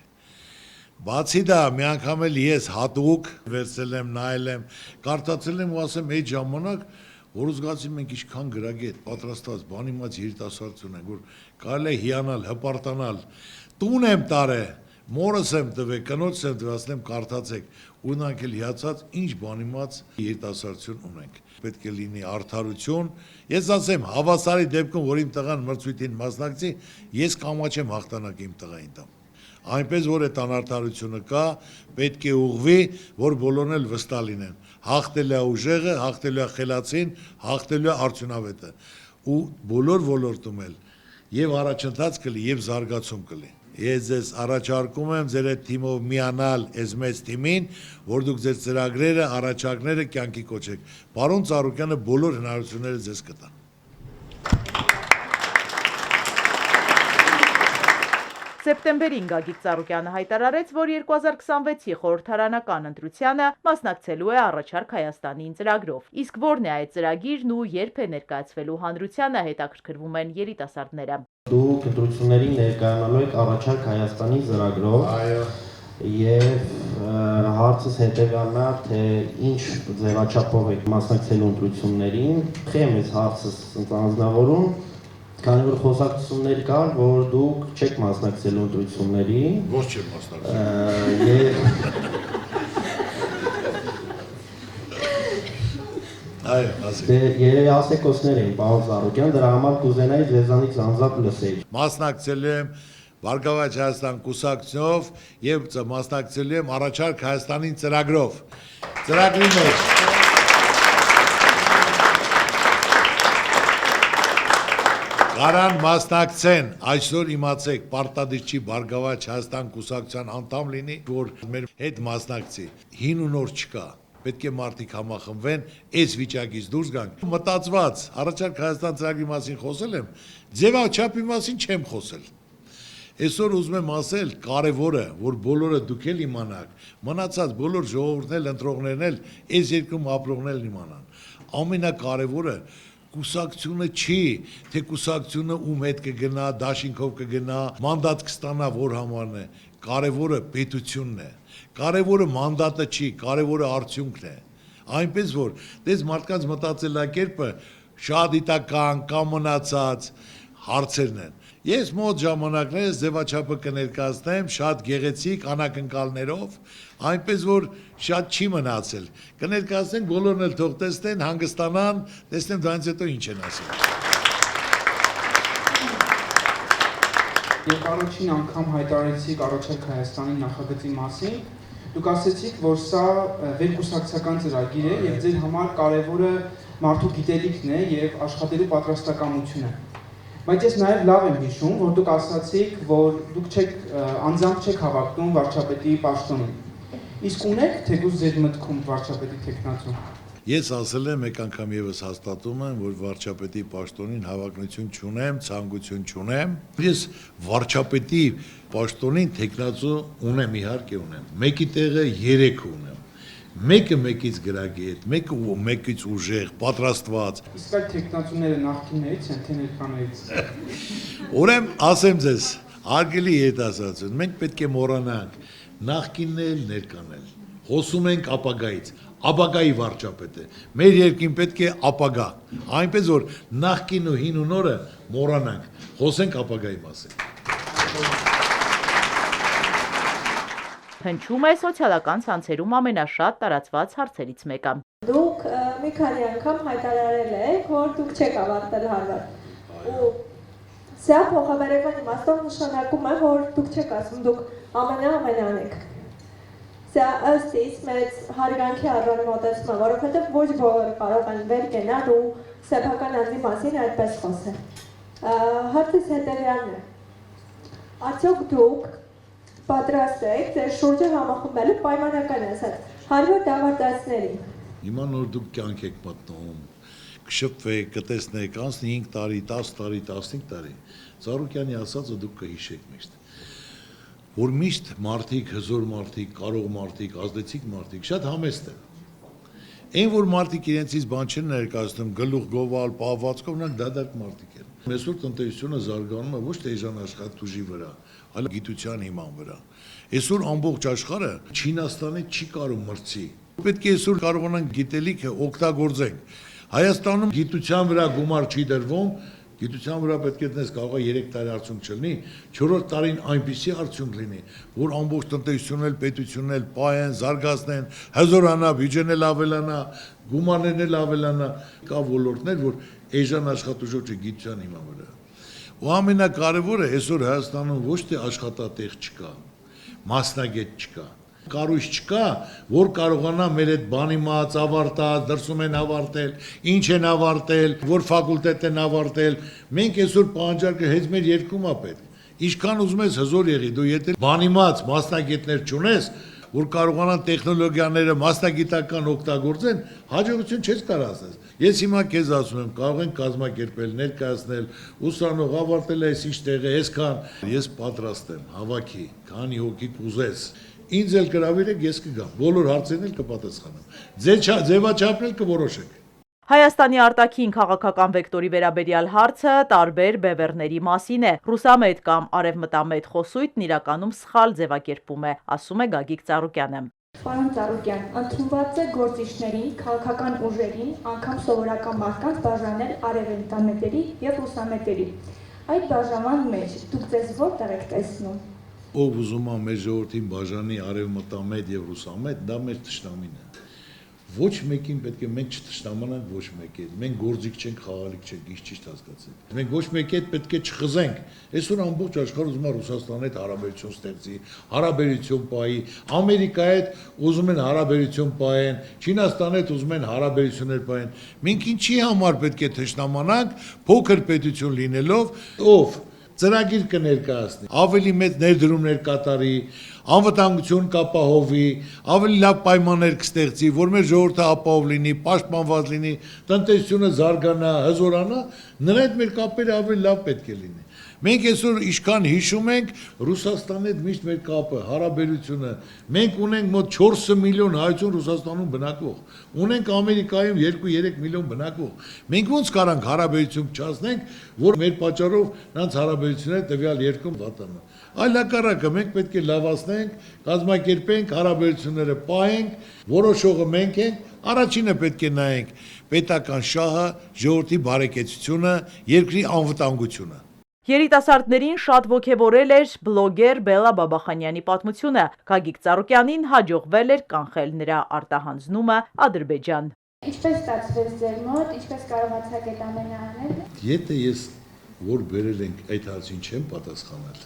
Բացի դա, մի անգամ էլ ես հատուկ վերցել եմ, նայել եմ, կարդացել եմ ու ասեմ այդ ժամանակ, որ զգացի մենք ինչքան գրագետ, պատրաստված, բանիմաց երիտասարդություն ենք, որ կարելի է հիանալ, հպարտանալ, տուն եմ տարել, մորս եմ տվել, կնոջս եմ տվել, ասեմ կարդացեք, ու նրանք էլ հիացած ինչ բանիմաց երիտասարդություն ունենք։ Պետք է լինի արդարություն։ Ես ասեմ, հավասարի դեպքում, որ իմ տղան մրցույթին մասնակցի, ես կամաչեմ հաղթանակ իմ տղային տամ։ Այնպես որ այդ անարդարությունը կա, պետք է ուղղվի, որ բոլորն էլ վստահ լինեն։ Հաղթել է ուժեղը, հաղթել է խելացին, հաղթել է արդյունավետը։ Ու բոլոր ոլորտում էլ եւ առաջընթաց կլի, եւ զարգացում կլի։ Ես ձեզ առաջարկում եմ ձեր այդ թիմով միանալ այս մեծ թիմին, որ դուք ձեր ծրագրերը, առաջարկները կյանքի կոչեք։ Պարոն Ծառուկյանը բոլոր հնարավորությունները ձեզ կտա։ Սեպտեմբերին Գագիկ Ծառուկյանը հայտարարեց, որ 2026-ի խորհրդարանական ընտրությանը մասնակցելու է առաջարկ Հայաստանին ծրագրով։ Իսկ ո՞րն է այդ ծրագիրն ու երբ է ներկայացվելու հանրությանը, հետաքրքրվում են երիտասարդները։ Դուք ընտրություններին ներկայանալու եք առաջարկ Հայաստանի ծրագրով։ Այո։ Եվ հարցս հետևյալն է, թե ինչ ձևաչափով եք մասնակցելու ընտրություններին։ Խեմ ես հարցս անձնավորում, քանի որ խոսակցություններ կար, որ դուք չեք մասնակցելու ընտրություններին։ Ոչ չեմ մասնակցելու։ Այո, ասեք։ Երևի ասեկոսներ էին, պարոն Ծառուկյան, դրա համար կուզենայի ձեզանից անձամբ լսել։ Մասնակցելու եմ Բարգավաճ Հայաստան կուսակցությունով եւ մասնակցելու եմ առաջարկ Հայաստանին ծրագրով։ Ծրագրի մեջ Կարան մասնակցեն, այսօր իմացեք, պարտադիր չի Բարգավաճ Հայաստան կուսակցության անդամ լինի, որ մեր հետ մասնակցի։ Հին ու նոր չկա։ Պետք է մարդիկ համախմբվեն, այս վիճակից դուրս գանք։ Մտածված, առաջարկ Հայաստան ծրագրի մասին խոսել եմ, ձևաչափի մասին չեմ խոսել։ Այսօր ուզում եմ ասել, կարևորը, որ բոլորը դուք էլ իմանաք, մնացած բոլոր ժողովուրդն էլ, ընտրողներն էլ, այս երկրում ապրողներն էլ իմանան։ Ամենակարևորը կուսակցությունը չի, թե կուսակցությունը ում հետ կգնա, դաշինքով կգնա, մանդատ կստանա, որ համարն է, կարևորը պետությունն է, կարևորը մանդատը չի, կարևորը արդյունքն է, այնպես որ, դες մարդկանց մտածելակերպը շատ դիտական, կամ մնացած հարցերն են, ես մոտ ժամանակներս ձևաչափը կներկայացնեմ շատ գեղեցիկ անակնկալներով, այնպես որ շատ չի մնացել, կներկայացնենք բոլորն էլ թող տեսնեն, հանգստանան, տեսնեմ դրանից հետո ինչ են ասել։ Երբ առաջին անգամ հայտարարեցիք առաջարկ Հայաստանի նախագծի մասին, դուք ասացիք, որ սա վերկուսակցական ծրագիր է եւ ձեր համար կարևորը մարդու գիտելիքն է եւ աշխատելու պատրաստակամությունը։ Բայց ես նաև լավ եմ հիշում, որ դուք ասացիք, որ դուք անձամբ չեք հավակնում վարչապետի պաշտոնին։ Իսկ ունեք թեկուզ ձեր մտքում վարչապետի թեկնածու։ Ես ասել եմ, մեկ անգամ եւս հաստատում եմ, որ վարչապետի պաշտոնին հավակնություն չունեմ, ցանկություն չունեմ։ Ես վարչապետի պաշտոնին թեկնածու ունեմ, իհարկե ունեմ։ Մեկի տեղը 3 ունեմ։ Մեկը մեկից գրագի հետ, մեկը մեկից ուժեղ, պատրաստված։ Իսկ այդ թեկնածուները նախկիններից են, թե ներկաներից։ Ուրեմն ասեմ ձեզ, արգելի երիտասարդություն, մենք պետք է մոռանանք նախկինն էլ ներկան էլ։ Խոսում ենք ապագայից, ապագայի վարչապետ է։ Մեր երկրին պետք է ապագա։ Այնպես որ նախկին ու հին ու նորը մոռանանք, խոսենք ապագայի մասին։ Հնչում է սոցիալական ցանցերում ամենաշատ տարածված հարցերից մեկը։ Դուք մի քանի անգամ հայտարարել եք, որ դուք չեք ավարտել Հարվարդ։ Ու սա փոխաբերական իմաստով նշանակում է, որ դուք չեք ասում, դուք ամենան եք։ Սա ըստ իս մեծ հարգանքի առարկա մոտեցում է, որովհետև ոչ բոլորը կարող են վեր կենալ ու սեփական անձի մասին այդպես խոսել։ Հարցս հետևյալն է։ Արդյոք դուք պատրաստ եք ձեր շուրջը համախմբելու պայմանական ասած Հարվարդ ավարտածներին։ Հիմա նոր դուք կյանք եք մտնում, կշփվեք, կտեսնեք, անցնի 5 տարի, 10 տարի, 15 տարի։ Ծառուկյանի ասածը դուք կհիշեք միշտ։ Որ միշտ մարդիկ, հզոր մարդիկ, կարող մարդիկ, ազդեցիկ մարդիկ շատ համեստ են։ Այն որ մարդիկ իրենցից բան չեն ներկայացնում, գլուխ գովալ, պահվածքով, նրանք դատարկ մարդիկ են։ Այսօր տնտեսությունը զարգանում է ոչ թե էժան աշխատուժի վրա, այլ գիտության հիման վրա։ Այսօր ամբողջ աշխարհը Չինաստանի չի կարող մրցի։ Պետք է այսօր կարողանանք գիտելիքը օգտագործենք։ Հայաստանում գիտության վրա գումար չի դրվում, գիտության վրա պետք է դնես կարող է 3 տարի արդյունք չլինի, 4-րդ տարին այնպիսի արդյունք լինի, որ ամբողջ տնտեսությունն էլ, պետությունն էլ պահեն, զարգացնեն, հզորանա, բյուջեն էլ ավելանա, գումարներն էլ ավելանա, կա ոլորտներ, որ էժան աշխատուժով չէ գիտության հիման վրա։ Ու ամենակարևորը այսօր Հայաստանում ոչ թե աշխատատեղ չկա, մասնագետ չկա։ Կարույց չկա, որ կարողանա մեր այդ բանի մած ավարտած, դրսում են ավարտել, ինչ են ավարտել, որ ֆակուլտետ են ավարտել։ Մենք այսօր պահանջարկը հենց մեր երկում է պետք։ Ինչքան ուզում ես հզոր եղի, դու եթե բանի մած մասնագետներ չունես, որ կարողանան տեխնոլոգիաները մասնագիտական օգտագործեն, հաջողություն չես կարող ասես։ Ես հիմա քեզ ասում եմ, կարող են կազմակերպել, ներկայացնել, ուսանող ավարտել է այս ինչ տեղը, այսքան ես պատրաստ եմ հավաքի, քանի հոգի կուզես։ Ինձ էլ գրավիրեք, ես կգամ, բոլոր հարցերն էլ կպատասխանեմ։ Ձևաչափն էլ կորոշեք։ Հայաստանի արտաքին քաղաքական վեկտորի վերաբերյալ հարցը տարբեր բևեռների մասին է։ Ռուսամետ կամ արևմտամետ խոսույթն իրականում սխալ ձևակերպում է, ասում է Գագիկ Ծառուկյանը։ Պարոն Ծառուկյան, ընդունված է գործիչներին, քաղաքական ուժերին, անգամ սովորական մարդկանց բաժանել արևմտամետերի եւ ռուսամետերի։ Այդ բաժանման մեջ դուք ձեզ որտեղ եք տեսնում։ Ով ուզում է մեր ժողովրդին բաժանի արևմտամետ եւ ռուսամետ, դա մեր թշնամին է։ Ոչ մեկին պետք է մենք չթշնամանանք ոչ մեկի հետ։ Մենք գործիք չենք, խաղալիք չենք, ինչ ճիշտ հասկացեք։ Մենք ոչ մեկի հետ պետք է չխզենք։ Այսօր ամբողջ աշխարհը ուզում է Ռուսաստանի հետ հարաբերություն ստեղծի, հարաբերություն պահի, Ամերիկայի հետ ուզում են հարաբերություն պահեն, Չինաստանի հետ ուզում են հարաբերություններ պահեն։ Մենք ինչի համար պետք է թշնամանանք, փոքր պետություն լինելով, ով ծրագիր կներկայացնի, ավելի մեծ ներդրումներ կատարի, անվտանգություն կապահովի, ավելի լավ պայմաններ կստեղծի, որ մեր ժողովուրդը ապահով լինի, պաշտպանված լինի, տնտեսությունը զարգանա, հզորանա, նրա հետ մեր կապերը ավելի լավ պետք է լինի։ Մենք այսօր ինչքան հիշում ենք Ռուսաստանի հետ միշտ մեր կապը, հարաբերությունը, մենք ունենք մոտ 4 միլիոն հայություն Ռուսաստանում բնակվող, ունենք Ամերիկայում 2-3 միլիոն բնակվող։ Մենք ոնց կարանք հարաբերություն չացնենք, որ մեր պատճառով նրանց հարաբերությունները տվյալ երկրում վատանան։ Այլ հակառակը մենք պետք է լավացնենք, կազմակերպենք, հարաբերությունները պահենք, որոշողը մենք ենք, առաջինը պետք է նայենք պետական շահը, ժողովրդի բարեկեցությունը, երկրի անվտանգությունը։ Երիտասարդներին շատ ոգևորել էր բլոգեր Բելա Բաբախանյանի պատմությունը։ Գագիկ Ծառուկյանին հաջողվել էր կանխել նրա արտահանձնումը Ադրբեջան։ Ինչպես ստացվեց ձեր մոտ, ինչպես կարողացաք այդ ամենը անել։ Եթե ես որ բերել ենք այդ հարցին չեմ պատասխանել,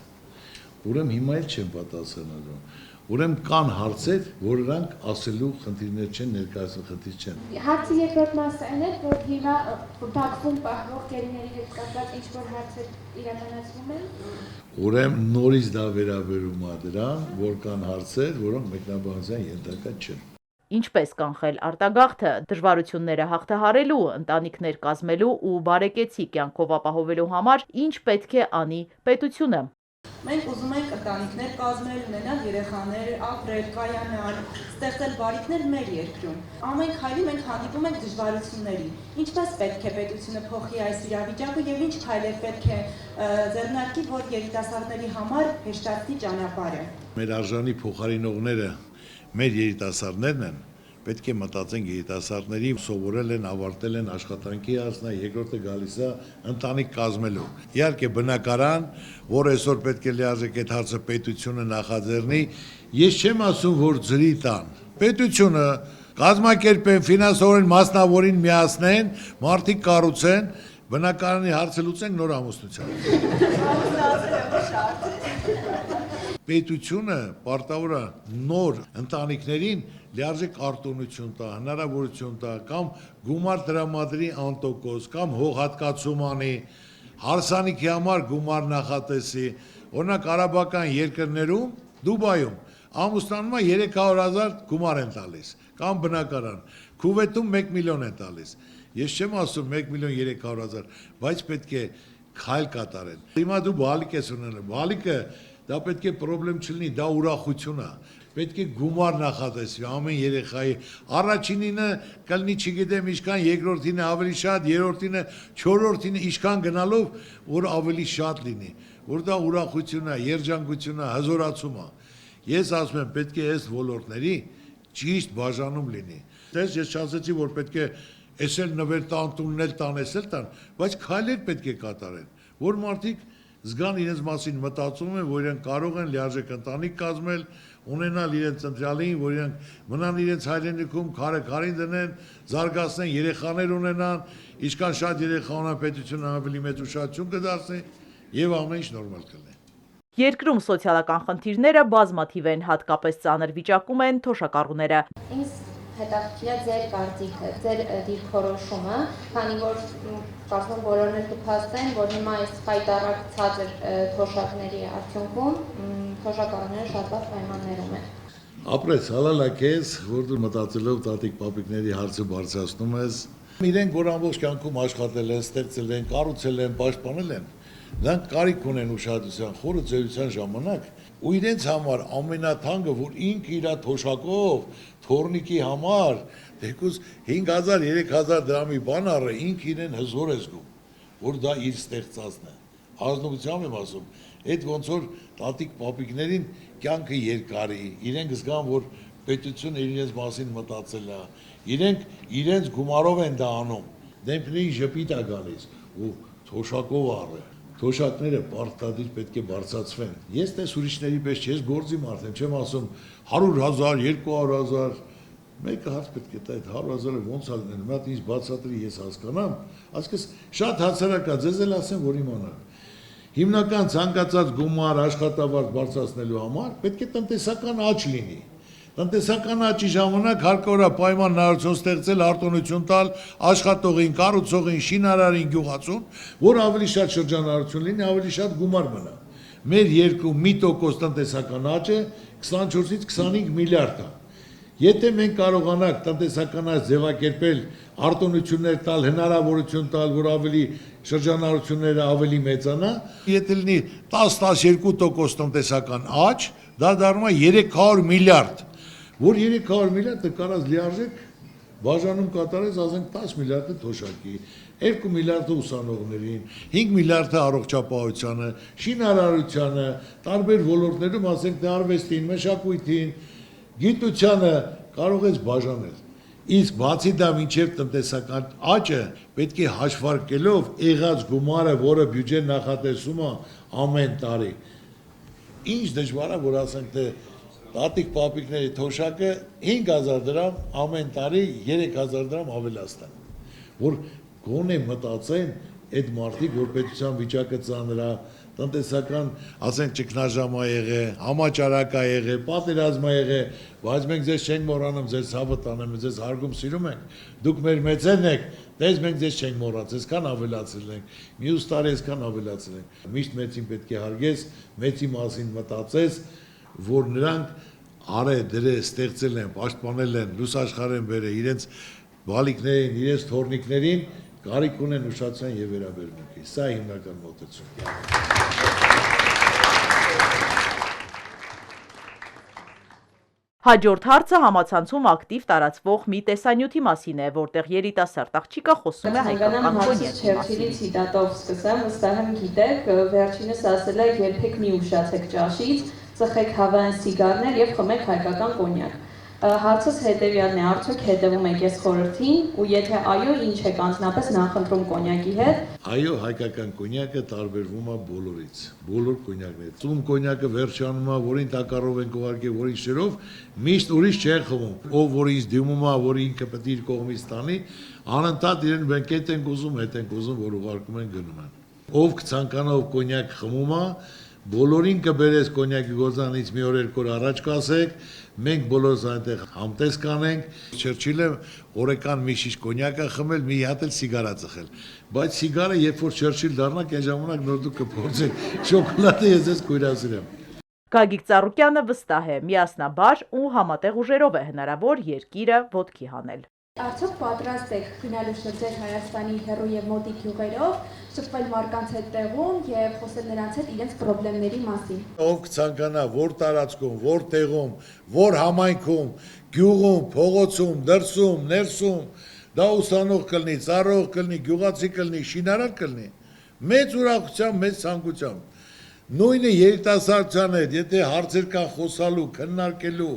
ուրեմն հիմա էլ չեմ պատասխանելու։ Ուրեմն կան հարցեր, որ նրանք ասելու խնդիրներ չեն, ներկայացնելու խնդիր չեն։ Հարցի երկրորդ մասը այն է, որ հիմա Բաքվում պահվող գերիների հետ կապված ինչ-որ հարցեր իրականացվում են։ Ուրեմն նորից դա վերաբերում է դրան, որ կան հարցեր, որոնք մեկնաբանության ենթակա չեն։ Ինչպես կանխել արտագաղթը, դժվարությունները հաղթահարելու, ընտանիքներ կազմելու ու բարեկեցիկ կյանքով ապահովելու համար ինչ պետք է անի պետությունը։ Մենք ուզում ենք ընտանիքներ կազմել, ունենալ երեխաներ, ապրել, կայանալ, ստեղծել բարիքներ մեր երկրում։ Ամեն քայլի մենք հանդիպում ենք դժվարությունների։ Ինչպես պետք է պետությունը փոխի այս իրավիճակը եւ ինչ քայլեր պետք է ձեռնարկի, որ երիտասարդների համար հեշտացնի ճանապարհը։ Մեր արժանի փոխարինողները մեր երիտասարդներն են, պետք է մտածենք երիտասարդների սովորել են, ավարտել են աշխատանքի հասնա, երկրորդը գալիս է ընտանիք կազմելու։ Իհարկե բնակարան, որ այսօր պետք է լիարժեք այդ հարցը պետությունը նախաձեռնի, ես չեմ ասում, որ ջրի տան։ Պետությունը կազմակերպեն, ֆինանսորեն, մասնավորին միացնեն, մարդիկ կառուցեն, բնակարանի հարցը լուծենք նոր ամուսնությամբ։ Պետությունը պարտավոր է նոր ընտանիքներին լիարժեք արտոնություն տա, հնարավորություն տա, կամ գումար տրամադրի անտոկոս, կամ հողհատկացում անի, հարսանիքի համար գումար նախատեսի, օրինակ արաբական երկրներում, Դուբայում, ամուսնանումը 300,000 գումար են տալիս, կամ բնակարան, Քուվեթում 1 միլիոն են տալիս։ Ես չեմ ասում 1,300,000, բայց պետք է քայլ կատարեն։ Հիմա դու բալիկ ես ունենում, բալիկը դա պետք է պրոբլեմ չլինի, դա ուրախություն է։ Պետք է գումար նախատեսվի ամեն երեխայի։ Առաջինինը կլինի, չգիտեմ, ինչքան, երկրորդինը ավելի շատ, երրորդինը, չորրորդինը ինչքան գնալով, որ ավելի շատ լինի, որ դա ուրախություն է, երջանկություն է, հզորացում է։ Ես ասում եմ, պետք է այս ոլորտների ճիշտ բաժանում լինի։ Տես ես չասեցի, որ պետք է էսել նվեր տան, տուննել տան, էսել տան, բայց քայլեր պետք է կատարեն, որ մարդիկ զգան իրենց մասին մտածում են, որ իրենք կարող են լիարժեք ընտանիք կազմել, ունենալ իրենց ընտրյալին, որ իրենք մնան իրենց հայրենիքում, քարին դնեն, զարգացնեն, երեխաներ ունենան, ինչքան շատ երեխա ունենան պետությունը ավելի մեծ ուշադրություն կդարձնի եւ ամեն ինչ նորմալ կլինի։ Երկրում սոցիալական խնդիրները բազմաթիվ են, հատկապես ծանր վիճակում են թոշակառուները։ Ինձ հետաքրքիր է ձեր կարծիքը, ձեր դիրքորոշումը, քանի որ կարծում եմ բոլորն էլ կփաստեն, որ հիմա այս խայտառակ ցածր թոշակների արդյունքում թոշակառուները շատ լավ պայմաններում են։ Ապրես, հալալա քեզ, որ դու մտածելով տատիկ պապիկների հարցը բարձրացնում ես։ Իրենք, որ ամբողջ կյանքում աշխատել են, ստեղծել են, կառուցել են, պաշտպանել են, նրանք կարիք ունեն ուշադրության, խորը ծերության ժամանակ, ու իրենց համար ամենաթանկը, որ ինքը իր թոշակով, թորնիկի համար, թեկուզ 5000-3000 դրամի բան առը, ինքը իրեն հզոր է զգում, որ դա իր ստեղծածն է։ Ազնվությամբ եմ ասում, այդ ոնց որ տատիկ պապիկներին կյանքը երկարի, իրենք զգան, որ պետությունը իրենց մասին մտածել է, իրենք իրենց գումարով են դա անում, դեմքների ժպիտ է գալիս ու թոշակով առը։ Թոշակները պարտադիր պետք է բարձրացվեն։ Ես տես ուրիշների պես չես գործի մարդ եմ, չեմ ասում 100,000, 200,000, մեկը հարց պետք է տա այդ 100,000-ը ոնց ա լինել, մի հատ ինձ բացատրի ես հասկանամ, ասես շատ հասարակ է, ձեզ էլ ասեմ, որ իմանաք։ Հիմնական ցանկացած գումար աշխատավարձ բարձրացնելու համար պետք է տնտեսական աճ լինի։ Տնտեսական աճի ժամանակ հարկավոր է պայմանավորություն ստեղծել, արտոնություն տալ աշխատողին, կառուցողին, շինարարին, գյուղացուն, որ ավելի շատ շրջանառություն լինի, ավելի շատ գումար մնա։ Մեր երկու 1% տնտեսական աճը 24-ից 25 միլիարդ է։ Եթե մենք կարողանանք տնտեսական աճ ձևակերպել, արտոնություններ տալ, հնարավորություն տալ, որ ավելի շրջանառությունները ավելի մեծանա, եթե լինի 10-12% տնտեսական աճ, դա դառնում է 300 միլիարդ, որ 300 միլիարդը կարած լիարժեք բաժանում կատարեց, ասենք 10 միլիարդը թոշակի, 2 միլիարդը ուսանողներին, 5 միլիարդը առողջապահությանը, շինարարությանը, տարբեր ոլորտներում, ասենք թե արվեստին, մշակույթին, գիտությանը կարող ես բաժանել։ Իսկ բացի դա մինչև տնտեսական աճը պետք է հաշվարկելով եղած գումարը, որը բյուջեն նախատեսում է ամեն տարի։ Ինչ դժվար է, որ ասենք թե տատիկ պապիկների թոշակը 5000 դրամ ամեն տարի 3000 դրամ ավելացնեն, որ գոնե մտածեն այդ մարդիկ, որ պետության վիճակը ծանր է, տնտեսական, ասենք ճգնաժամ ա եղել, համաճարակ ա եղել, պատերազմ ա եղել, բայց մենք ձեզ չենք մոռանում, ձեզ ցավը տանեմ, ձեզ հարգում սիրում ենք, դուք մեր մեծերն եք, դες մենք ձեզ չենք մոռացել, այսքան ավելացրել ենք, մյուս տարի այսքան ավելացրել ենք։ Միշտ մեծին պետք է հարգես, մեծի մասին մտածես, որ նրանք արե դրե ստեղծել են, պաշտպանել են, լուսաշխարհ են բերել իրենց բալիկներին, իրենց թորնիկներին, կարիք ունեն ուշադրության եւ վերաբերմունքի։ Սա հիմնական մոտեցումն է։ Հաջորդ հարցը համացանցում ակտիվ տարածվող մի տեսանյութի մասին է, որտեղ երիտասարդ աղջիկը խոսում է հայկական կոնյակի Չերչիլի ցիտատով սկսեմ, վստահ եմ գիտեք, վերջինս ասել է երբեք մի ուշացեք ճաշից, ծխեք հավային սիգարներ եւ խմեք հայկական կոնյակ։ Հարցս հետևյալն է, արդյոք հետևում եք այս խորհրդին ու եթե այո, ինչ եք անձնապես նախընտրում կոնյակի հետ։ Այո, հայկական կոնյակը տարբերվում է բոլորից, բոլոր կոնյակներից։ Ծում կոնյակը վերջանում է, որին տակառով են ուղարկել, որին շերով, միշտ ուրիշ չեն խմում։ Ով որ ինձ դիմում է, որ ինքը պետք է իր կողմից տանի, անընդհատ իրեն մենք հետ ենք ուզում, որ ուղարկում են գնում են։ Ով կցանկանա ով կոնյակ խմում է, բոլորին կբերես կոնյակի գործանից մի օր երկու օր առաջ կասեք, մենք բոլորս այնտեղ համտես կանենք, Չերչիլը օրական մի շիշ կոնյակը խմել, մի հատ էլ սիգարա ծխել, բայց սիգարը երբ որ Չերչիլ դառնա, այն ժամանակ նոր դուք կփորձեք, շոկոլադը ես ձեզ կույրացրեմ։ Գագիկ Ծառուկյանը վստահ է, միասնաբար ու համատեղ ուժերով է հնարավոր երկիրը ոտքի հանել։ Արդյոք պատրաստ եք գնալու շրջել Հայաստանի հեռու եւ մոտիկ գյուղերով, շփվել մարդկանց հետ տեղում եւ խոսել նրանց հետ իրենց խնդիրների մասին։ Ով կցանկանա, որ տարածքում, որ տեղում, որ համայնքում, գյուղում, փողոցում, դրսում, ներսում, դա ուսանող կլինի, ծառայող կլինի, գյուղացի կլինի, շինարար կլինի, մեծ ուրախությամբ, մեծ ցանկությամբ։ Նույնը երիտասարդության հետ, եթե հարցեր կան խոսալու, քննարկելու,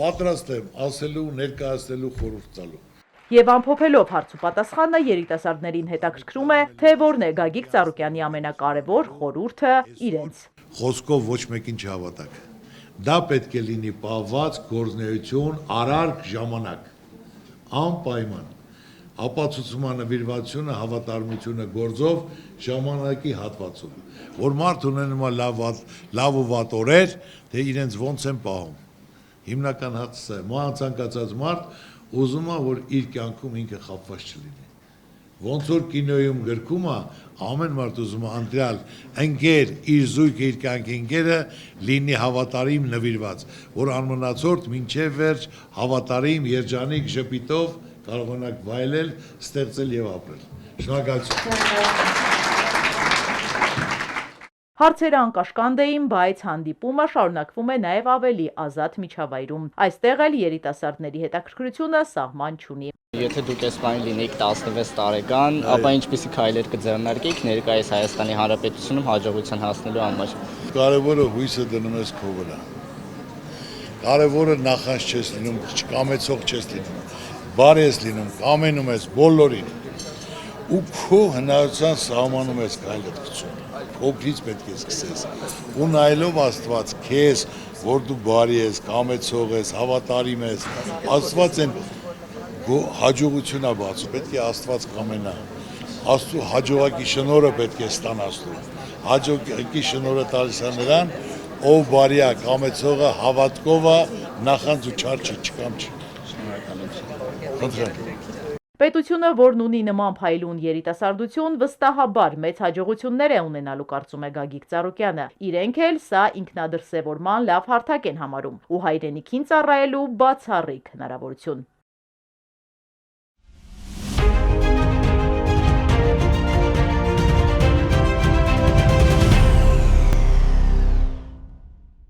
պատրաստ եմ ասելու, ներկայացնելու, խորհուրդ տալու։ Եվ ամփոփելով հարց ու պատասխանը երիտասարդներին հետաքրքրում է, թե որն է Գագիկ Ծառուկյանի ամենակարևոր խորհուրդը իրենց։ Խոսքով ոչ մեկին չհավատակ։ Դա պետք է լինի պահված գործունեություն, արարք ժամանակ։ Անպայման։ ապացուցում է նվիրվածությունը, հավատարմությունը գործով ժամանակի հատվածում, որ մարդ ունենում է լավ ու վատ օրեր, թե իրենց ոնց են պահում։ Հիմնական հացը ցանկացած մարդ ուզում է, որ իր կյանքում ինքը խապված չլինի։ Ոնց որ կինոյում գրքում է, ամեն մարդ ուզում է ընտրյալ ընկեր, իր զույգը, իր կյանքի ընկերը լինի հավատարիմ նվիրված, որ անմնացորդ մինչև վերջ հավատարիմ, երջանիկ, ժպիտով կարողանաք վայելել, ստեղծել եւ ապրել։ Շնորհակալություն։ Հարցերը անկաշկանդ էին, բայց հանդիպումը շարունակվում է նաև ավելի ազատ միջավայրում։ Այստեղ էլ երիտասարդների հետաքրքրությունը սահման չունի։ Եթե դուք այս բանի լինեիք 16 տարեկան, ապա ինչպիսի քայլեր կձեռնարկեիք ներկայիս Հայաստանի Հանրապետությունում հաջողության հասնելու համար։ Կարևորը հույսը դնում ես քո վրա։ Կարևորը նախանձ չես լինում, չկամեցող չես լինում, բարի ես լինում, կամենում ես բոլորին։ Ու քո հնարավորության սահմանում ես քայլդ գցում։ Փոքրից պետք է սկսես։ Ու նայելով Աստված քեզ, որ դու բարի ես, կամեցող ես, հավատարիմ ես, Աստված են հաջողությունա բացում, պետք է Աստված կամենա։ Աստծո հաջողակի շնորհը պետք է ստանալու։ Հաջողակի շնորհը տալիս է նրան, ով բարի է, կամեցողը, հավատքով է, նախանձ ու չար չի, չկամ չի։ Շնորհակալություն։ Պետությունը, որն ունի նման փայլուն երիտասարդություն, վստահաբար մեծ հաջողություններ է ունենալու, կարծում է Գագիկ Ծառուկյանը։ Իրենք էլ սա ինքնադրսևորման լավ հարթակ են համարում ու հայրենիքին ծառայելու բացառիկ հնարավորություն։